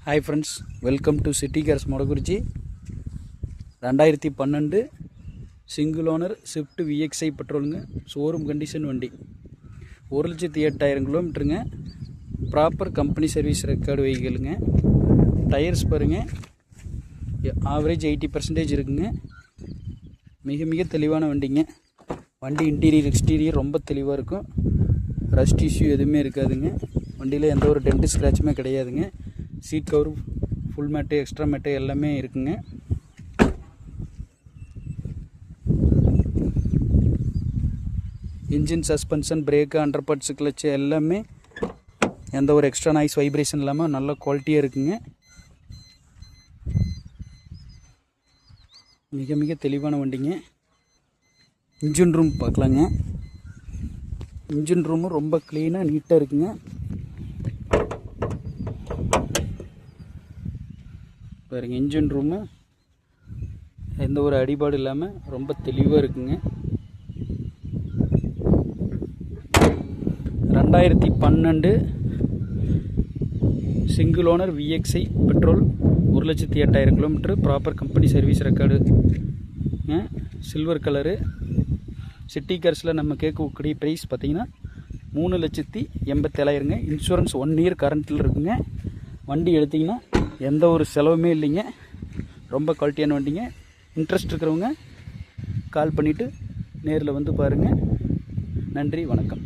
Hi friends, welcome to City Cars Modakurichi. 2012 single owner Swift VXI பெட்ரோலுங்க. Showroom condition வண்டி. 1,08,000 கிலோமீட்டருங்க. Proper company service record வெஹிக்கிளுங்க. Tyres பாருங்கள், average 80% இருக்குங்க. மிக மிக தெளிவான வண்டிங்க. வண்டி இன்டீரியர் எக்ஸ்டீரியர் ரொம்ப தெளிவாக இருக்கும். ரஸ்ட் இஷ்யூ எதுவுமே இருக்காதுங்க. வண்டியில் எந்த ஒரு டென்ட் ஸ்க்ராட்சுமே கிடையாதுங்க. Seat cover, full mat, extra mat எல்லாமே இருக்குங்க. Engine, suspension, brake, under parts, clutch எல்லாமே எந்த ஒரு எக்ஸ்ட்ரா நாய்ஸ் வைப்ரேஷன் இல்லாமல் நல்ல குவாலிட்டியாக இருக்குங்க. மிக மிக தெளிவான வண்டிங்க. இன்ஜின் ரூம் பார்க்கலாங்க. இன்ஜின் ரூமும் ரொம்ப க்ளீனாக நீட்டாக இருக்குங்க. பாருங்க, இன்ஜின் ரூமு எந்த ஒரு அடிபாடு இல்லாமல் ரொம்ப தெளிவாக இருக்குங்க. 2012 single owner VXI petrol, 1,08,000 kilometre, proper company service ரெக்கார்டுங்க. Silver colour. சிட்டி கார்ஸில் நம்ம கேட்கக்கூடிய ப்ரைஸ் பார்த்திங்கன்னா 3,87,000ங்க. இன்சூரன்ஸ் 1 இயர் கரண்ட்டில் இருக்குங்க. வண்டி எடுத்திங்கன்னா எந்த ஒரு செலவுமே இல்லைங்க. ரொம்ப குவாலிட்டியான வண்டிங்க. இன்ட்ரெஸ்ட் இருக்கிறவங்க கால் பண்ணிவிட்டு நேரில் வந்து பாருங்கள். நன்றி, வணக்கம்.